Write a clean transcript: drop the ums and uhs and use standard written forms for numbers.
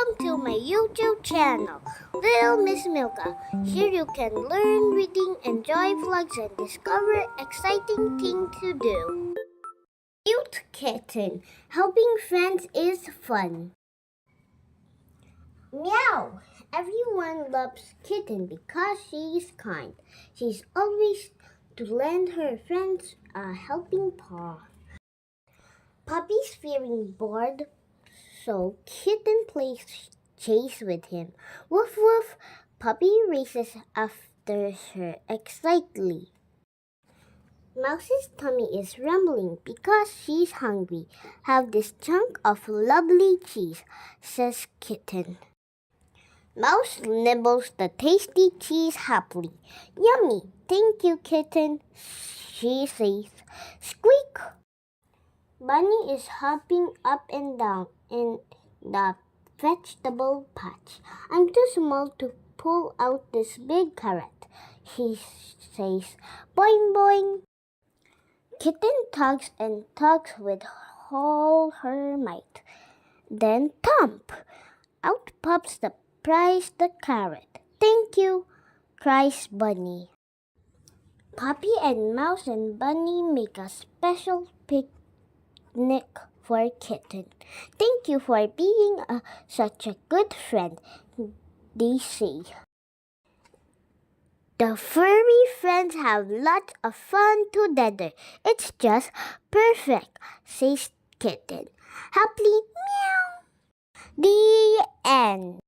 Welcome to my YouTube channel, Little Miss Milka. Here you can learn reading, enjoy vlogs, and discover exciting things to do. Cute kitten. Helping friends is fun. Meow! Everyone loves Kitten because she is kind. She's always to lend her friends a helping paw. Puppy's feeling bored, so Kitten plays chase with him. Woof woof! Puppy races after her excitedly. Mouse's tummy is rumbling because she's hungry. Have this chunk of lovely cheese, says Kitten. Mouse nibbles the tasty cheese happily. Yummy! Thank you, Kitten, she says. Squeak! Bunny is hopping up and down in the vegetable patch. I'm too small to pull out this big carrot, he says. Boing boing! Kitten tugs and tugs with all her might. Then thump! Out pops the prize, the carrot. Thank you, cries Bunny. Puppy and Mouse and Bunny make a special picnic for Kitten. Thank you for being such a good friend, they say. The furry friends have lots of fun together. It's just perfect, says Kitten. Happily meow. The end.